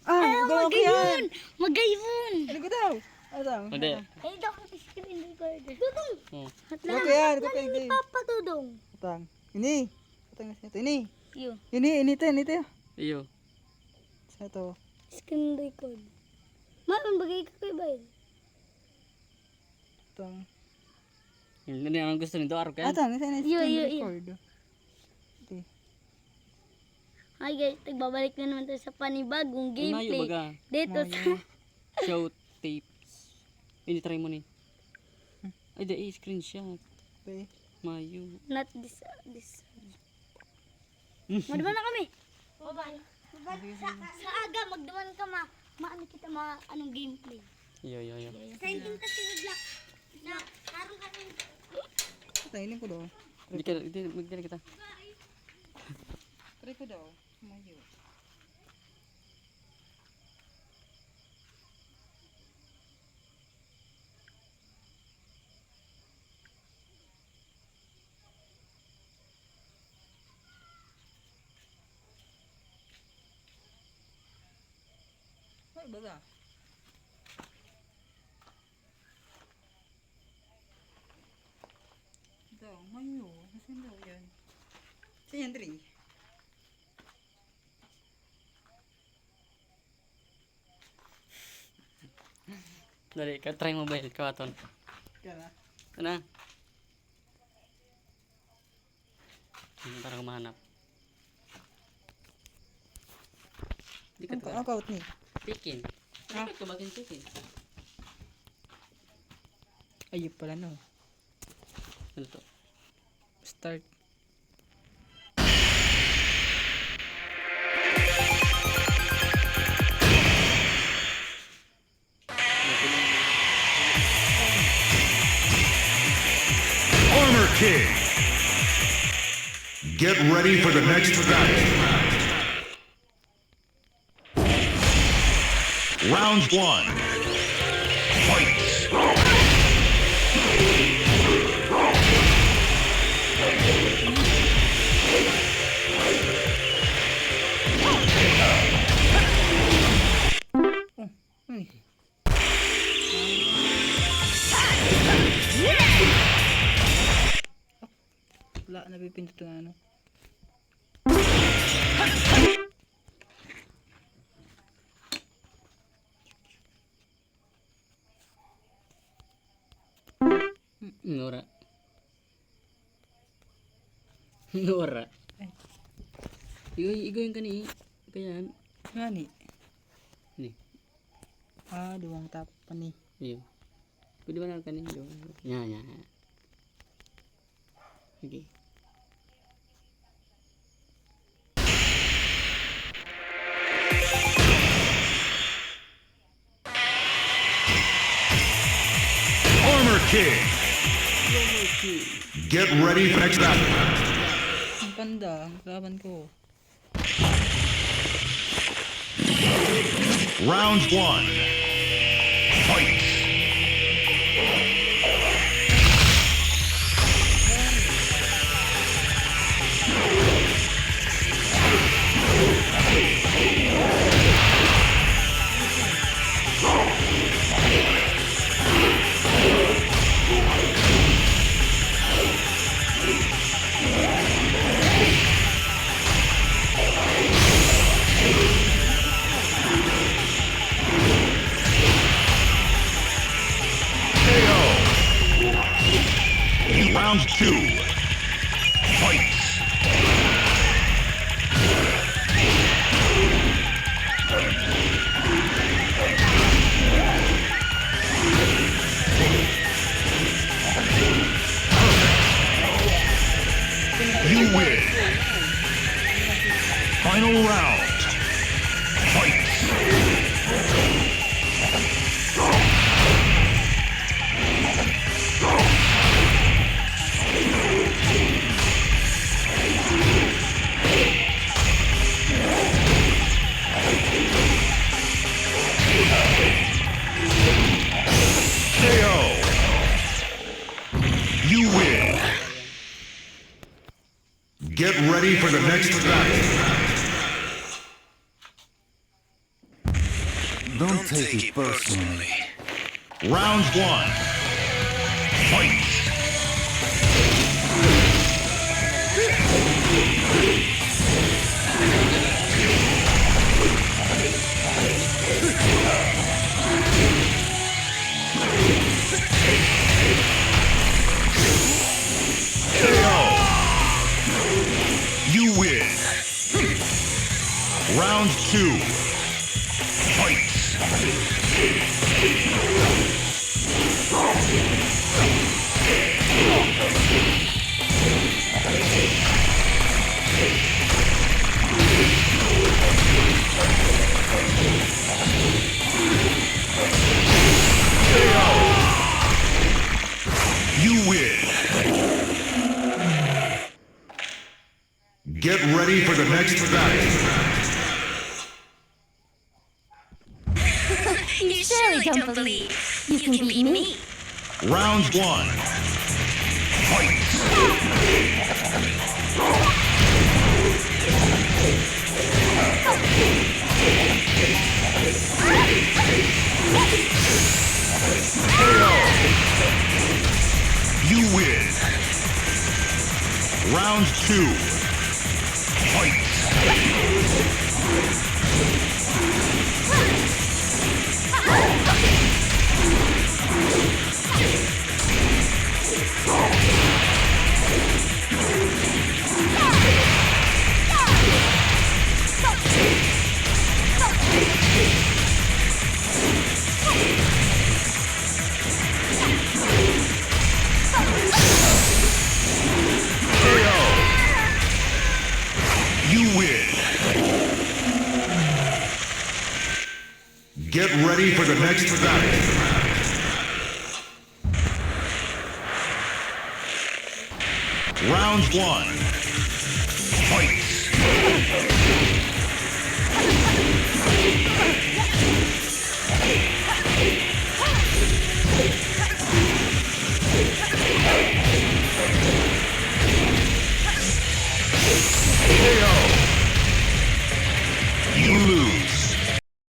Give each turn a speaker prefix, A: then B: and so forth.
A: Magayon! Magayon!
B: Ano ko daw? Ano daw?
C: Hindi.
A: Ay, daw ang screen recorder. Dudong!
B: Ano yan? Ano kaya hindi?
A: Papa Dudong.
B: Utang. Ini. Utang na siya. Ini.
A: Iyo.
B: Ini tayo.
C: Iyo.
B: Sa to.
A: Screen record. Maroon bagay ka kay Bail.
B: Utang.
C: Hindi ang gusto nito araw kaya.
B: Atang, isa na
A: Iyo.
B: record.
A: Hi guys, nagbabalik na naman tayo sa panibagong
C: Mayo
A: gameplay.
C: baga.
A: Dito sa...
C: Show tapes. Hindi try mo ni. Ay di screenshot.
B: Okay.
C: Mayo.
A: Not this. Magduman na kami. Bye-bye. Sa aga, magduman ka maano kita anong gameplay.
C: Yo.
A: Sending ka si Black. Na, karong kami.
B: Tayo ko daw.
C: Hindi magdala kita.
B: Try ko daw. Mayo. Ay, baga. Daw, mayo. Nasaan daw yan? Sa yan, Dri.
C: Dali, try mobile kawaton.
B: Kaya
C: Ano? Para mahanap. Di ka
B: Ang kaut ni.
C: Chicken. Ah, kumakin chicken.
B: Ayun pala no.
C: Ano to?
B: Start.
D: Armor King. Get ready for the next battle. Round one. Fight.
B: Ay. Wala na pipindot na ano.
C: Nora. Nora. Igoy ka ni. Kayan.
B: Ngani.
C: Ni.
B: Duwang tap pa ni.
C: Iyo. Pwede ba na kanin yo? Nya. Okay.
D: Armor King. Get ready for the next battle.
B: Ang panda, ang laban ko.
D: Round one. Fight. Round two. Fight. You win. Final round. Fight. KO. You win. Get ready for the next battle.
E: Don't take it personally.
D: Round one. Fight. KO. You win. Round two. Fight. You win. Get ready for the next battle.
A: You surely don't believe you can beat me.
D: Round one. Fight. KO. You win. Round two. Fight. KO. You win. Get ready for the next battle. Round one. Fight.